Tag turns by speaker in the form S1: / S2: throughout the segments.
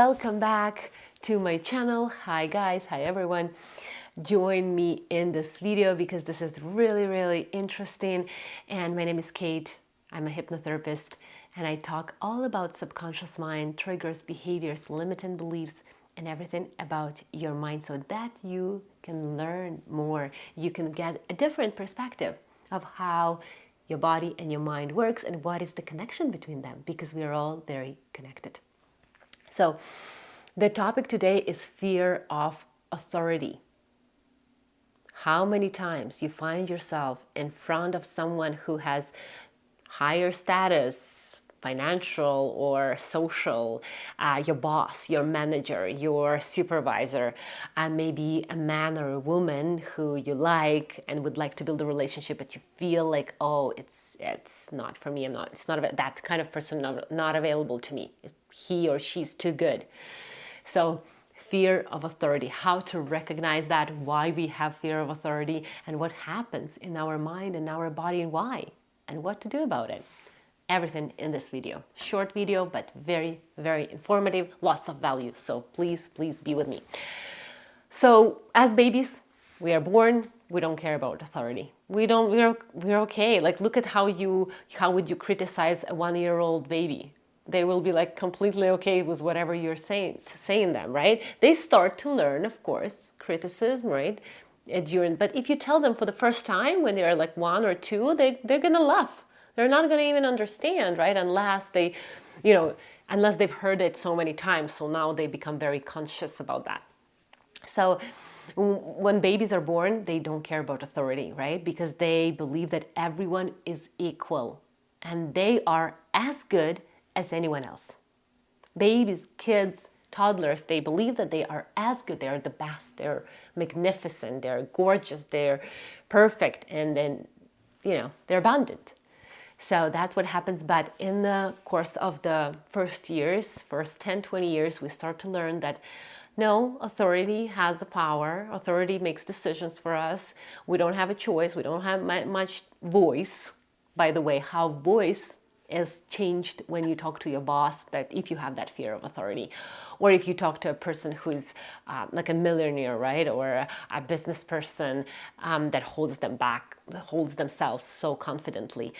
S1: welcome back to my channel. Hi guys, hi everyone. Join me in this video because this is really interesting. And my name is Kate. I'm a hypnotherapist and I talk all about subconscious mind, triggers, behaviors, limiting beliefs, and everything about your mind so that you can learn more. You can get a different perspective of how your body and your mind works and what is the connection between them, because we are all very connected. So the topic today is fear of authority. How many times you find yourself in front of someone who has higher status, financial or social, your boss, your manager, your supervisor, and maybe a man or a woman who you like and would like to build a relationship, but you feel like, oh, it's not for me. It's not that kind of person, not available to me. He or she's too good. So fear of authority, how to recognize that, why we have fear of authority, and what happens in our mind and our body and why, and what to do about it. Everything in this video. Short video, but very informative, lots of value. So please be with me. So as babies, we are born, we don't care about authority. We're okay. Like, look at how would you criticize a 1-year-old baby? They will be like completely okay with whatever you're saying them, right? They start to learn, of course, criticism, right? But if you tell them for the first time when they're like 1 or 2, they're gonna laugh. They're not gonna even understand, right? Unless they've heard it so many times. So now they become very conscious about that. So when babies are born, they don't care about authority, right? Because they believe that everyone is equal and they are as good as anyone else. Babies, kids, toddlers, they believe that they are as good, they are the best, they're magnificent, they're gorgeous, they're perfect, and then, they're abundant. So that's what happens. But in the course of the first 10, 20 years, we start to learn that no, authority has the power. Authority makes decisions for us. We don't have a choice. We don't have much voice. By the way, how voice is changed when you talk to your boss, that if you have that fear of authority, or if you talk to a person who's like a millionaire, right, or a business person that holds them back, holds themselves so confidently.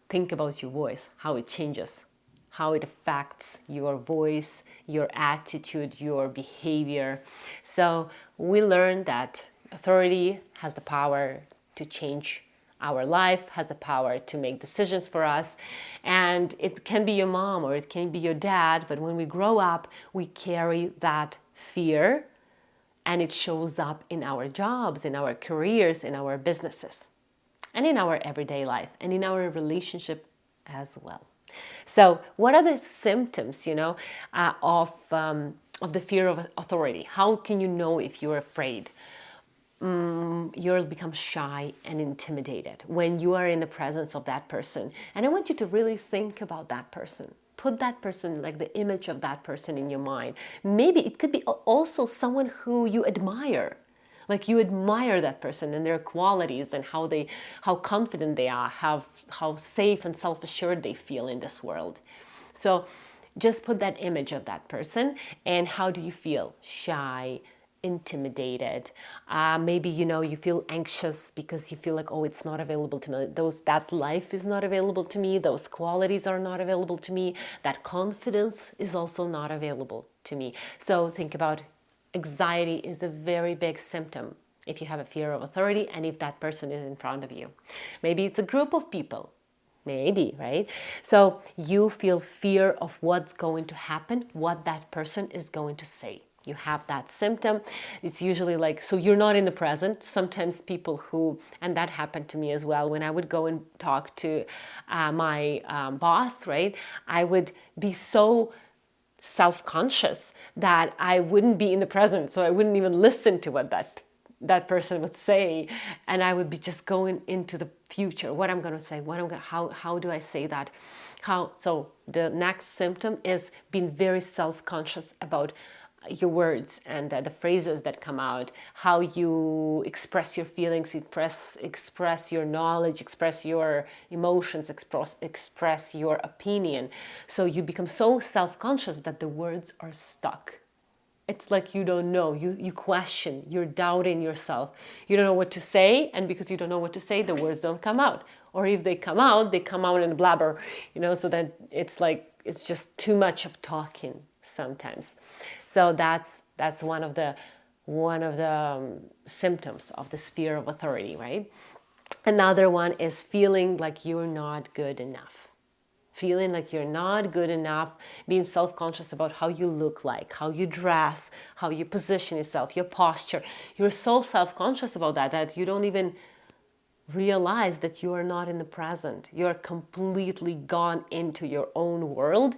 S1: Think about your voice, how it changes, how it affects your voice, your attitude, your behavior. So we learned that authority has the power to change our life, has the power to make decisions for us. And it can be your mom or it can be your dad, but when we grow up, we carry that fear and it shows up in our jobs, in our careers, in our businesses, and in our everyday life, and in our relationship as well. So what are the symptoms, of the fear of authority? How can you know if you're afraid? You'll become shy and intimidated when you are in the presence of that person. And I want you to really think about that person. Put that person, like the image of that person in your mind. Maybe it could be also someone who you admire. Like you admire that person and their qualities and how confident they are, how safe and self-assured they feel in this world. So just put that image of that person, and how do you feel? Shy, intimidated, maybe you feel anxious because you feel like, oh, it's not available to me, that life is not available to me, those qualities are not available to me, that confidence is also not available to me. So think about anxiety is a very big symptom if you have a fear of authority and if that person is in front of you. Maybe it's a group of people, maybe, right? So you feel fear of what's going to happen, what that person is going to say. You have that symptom. It's usually like, so you're not in the present. Sometimes people and that happened to me as well, when I would go and talk to my boss, right? I would be so self-conscious that I wouldn't be in the present, so I wouldn't even listen to what that person would say, and I would be just going into the future, what I'm going to say, how do I say that, so the next symptom is being very self-conscious about your words and the phrases that come out, how you express your feelings, express your knowledge, express your emotions, express your opinion. So you become so self-conscious that the words are stuck. It's like you don't know, you question, you're doubting yourself. You don't know what to say, and because you don't know what to say, the words don't come out. Or if they come out in a blabber, so that it's like, it's just too much of talking sometimes. So that's one of the symptoms of the sphere of authority, right? Another one is feeling like you're not good enough. Feeling like you're not good enough, being self-conscious about how you look like, how you dress, how you position yourself, your posture. You're so self-conscious about that you don't even realize that you are not in the present. You're completely gone into your own world.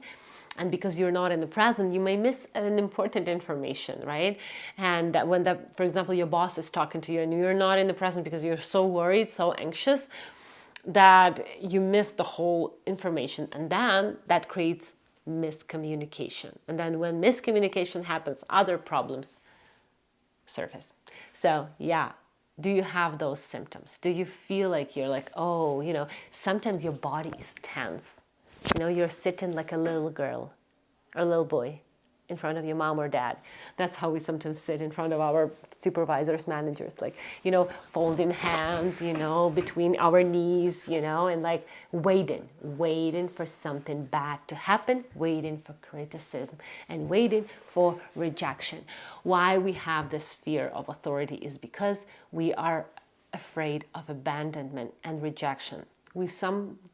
S1: And because you're not in the present, you may miss an important information, right? And that when for example, your boss is talking to you and you're not in the present because you're so worried, so anxious, that you miss the whole information, and then that creates miscommunication. And then when miscommunication happens, other problems surface. So yeah, do you have those symptoms? Do you feel like you're like, oh, sometimes your body is tense. You're sitting like a little girl or a little boy in front of your mom or dad. That's how we sometimes sit in front of our supervisors, managers, like, folding hands, between our knees, and like waiting for something bad to happen, waiting for criticism, and waiting for rejection. Why we have this fear of authority is because we are afraid of abandonment and rejection.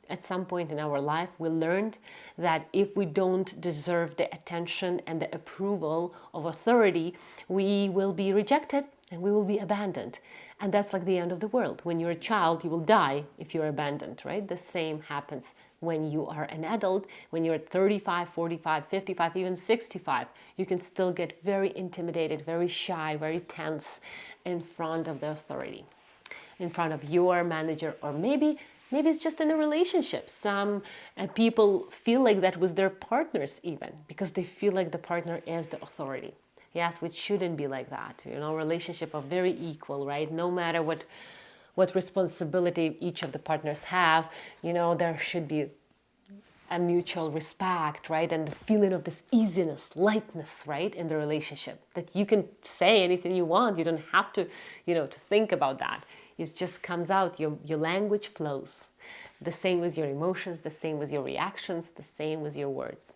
S1: At some point in our life, we learned that if we don't deserve the attention and the approval of authority, we will be rejected and we will be abandoned. And that's like the end of the world. When you're a child, you will die if you're abandoned, right? The same happens when you are an adult. When you're 35, 45, 55, even 65, you can still get very intimidated, very shy, very tense in front of the authority, in front of your manager, or maybe it's just in a relationship. Some people feel like that with their partners even, because they feel like the partner is the authority. Yes, which shouldn't be like that. Relationship are very equal, right? No matter what responsibility each of the partners have, there should be a mutual respect, right? And the feeling of this easiness, lightness, right, in the relationship, that you can say anything you want. You don't have to, to think about that. It just comes out. Your language flows. The same with your emotions, the same with your reactions, the same with your words.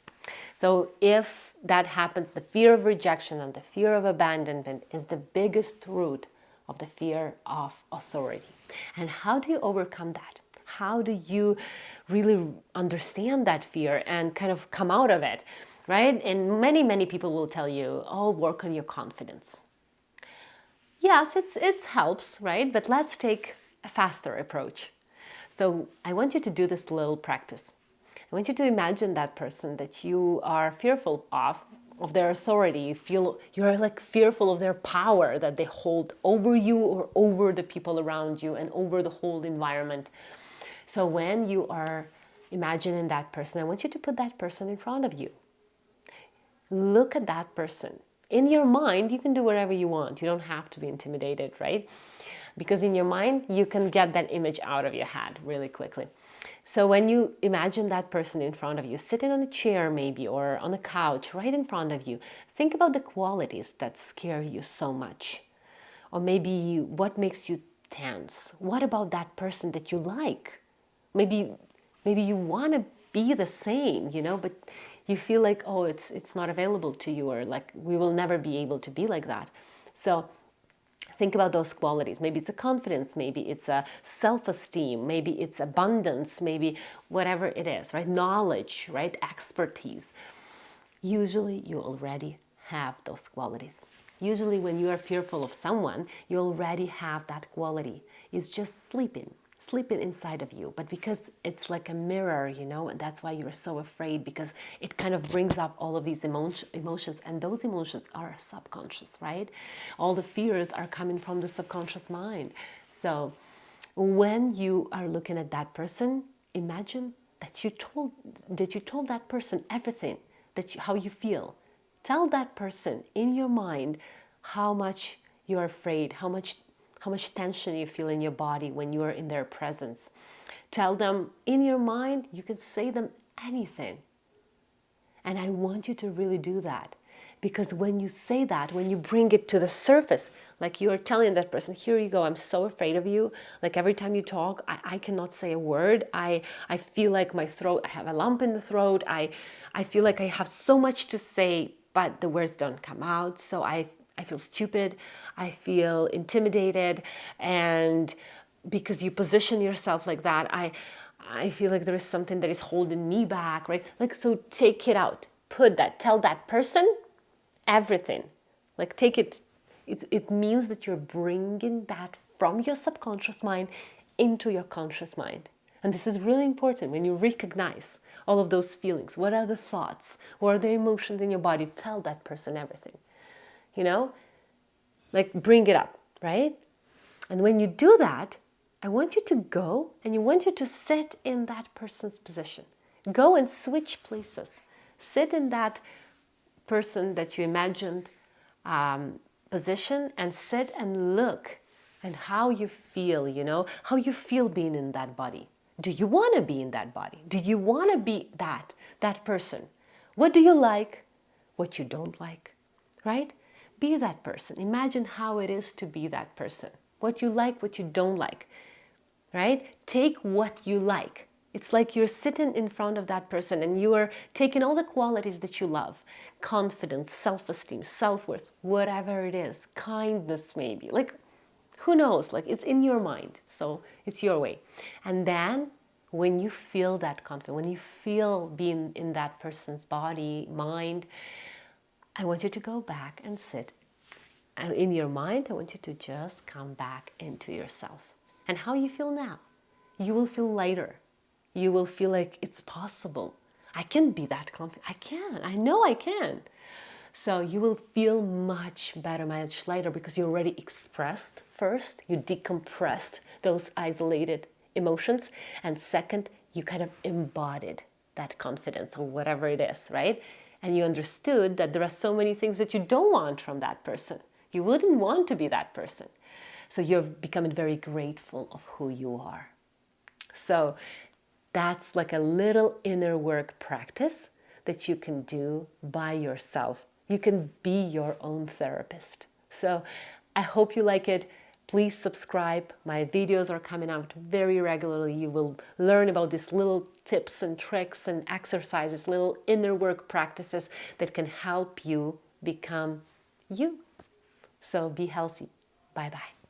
S1: So if that happens, the fear of rejection and the fear of abandonment is the biggest root of the fear of authority. And how do you overcome that? How do you really understand that fear and kind of come out of it, right? And many people will tell you, oh, work on your confidence. Yes, it helps, right? But let's take a faster approach. So I want you to do this little practice. I want you to imagine that person that you are fearful of their authority. You feel you're like fearful of their power that they hold over you or over the people around you and over the whole environment. So when you are imagining that person, I want you to put that person in front of you. Look at that person. In your mind, you can do whatever you want. You don't have to be intimidated, right? Because in your mind, you can get that image out of your head really quickly. So when you imagine that person in front of you, sitting on a chair maybe, or on a couch right in front of you, think about the qualities that scare you so much. Or maybe what makes you tense. What about that person that you like? Maybe you want to be the same, but you feel like, oh, it's not available to you, or like we will never be able to be like that. So think about those qualities. Maybe it's a confidence, maybe it's a self-esteem, maybe it's abundance, maybe whatever it is, right? Knowledge, right? Expertise. Usually you already have those qualities. Usually when you are fearful of someone, you already have that quality. It's just sleeping inside of you. But because it's like a mirror, and that's why you're so afraid, because it kind of brings up all of these emotions, and those emotions are subconscious, right? All the fears are coming from the subconscious mind. So when you are looking at that person, imagine that you told that person everything, how you feel. Tell that person in your mind how much you're afraid, how much tension you feel in your body when you're in their presence. Tell them in your mind, you can say them anything. And I want you to really do that. Because when you say that, when you bring it to the surface, like you're telling that person, here you go, I'm so afraid of you. Like every time you talk, I cannot say a word. I feel like my throat, I have a lump in the throat. I feel like I have so much to say, but the words don't come out. So I feel stupid. I feel intimidated. And because you position yourself like that, I feel like there is something that is holding me back, right? Like, so take it out, put that, tell that person everything. Like take it, it means that you're bringing that from your subconscious mind into your conscious mind. And this is really important when you recognize all of those feelings. What are the thoughts? What are the emotions in your body? Tell that person everything, you know? Like bring it up, right? And when you do that, I want you to go and you want you to sit in that person's position. Go and switch places. Sit in that person that you imagined position and sit and look and how you feel, you know, how you feel being in that body. Do you want to be in that body? Do you want to be that person? What do you like? What you don't like, right? Be that person. Imagine how it is to be that person. What you like, what you don't like, right? Take what you like. It's like you're sitting in front of that person and you are taking all the qualities that you love. Confidence, self-esteem, self-worth, whatever it is. Kindness maybe. Like, who knows? Like, it's in your mind. So it's your way. And then when you feel that confidence, when you feel being in that person's body, mind, I want you to go back and sit. And in your mind, I want you to just come back into yourself. And how you feel now? You will feel lighter. You will feel like it's possible. I can be that confident. I can. I know I can. So you will feel much better, much lighter because you already expressed first. You decompressed those isolated emotions. And second, you kind of embodied that confidence or whatever it is, right? And you understood that there are so many things that you don't want from that person. You wouldn't want to be that person. So you're becoming very grateful of who you are. So that's like a little inner work practice that you can do by yourself. You can be your own therapist. So I hope you like it. Please subscribe. My videos are coming out very regularly. You will learn about these little tips and tricks and exercises, little inner work practices that can help you become you. So be healthy. Bye-bye.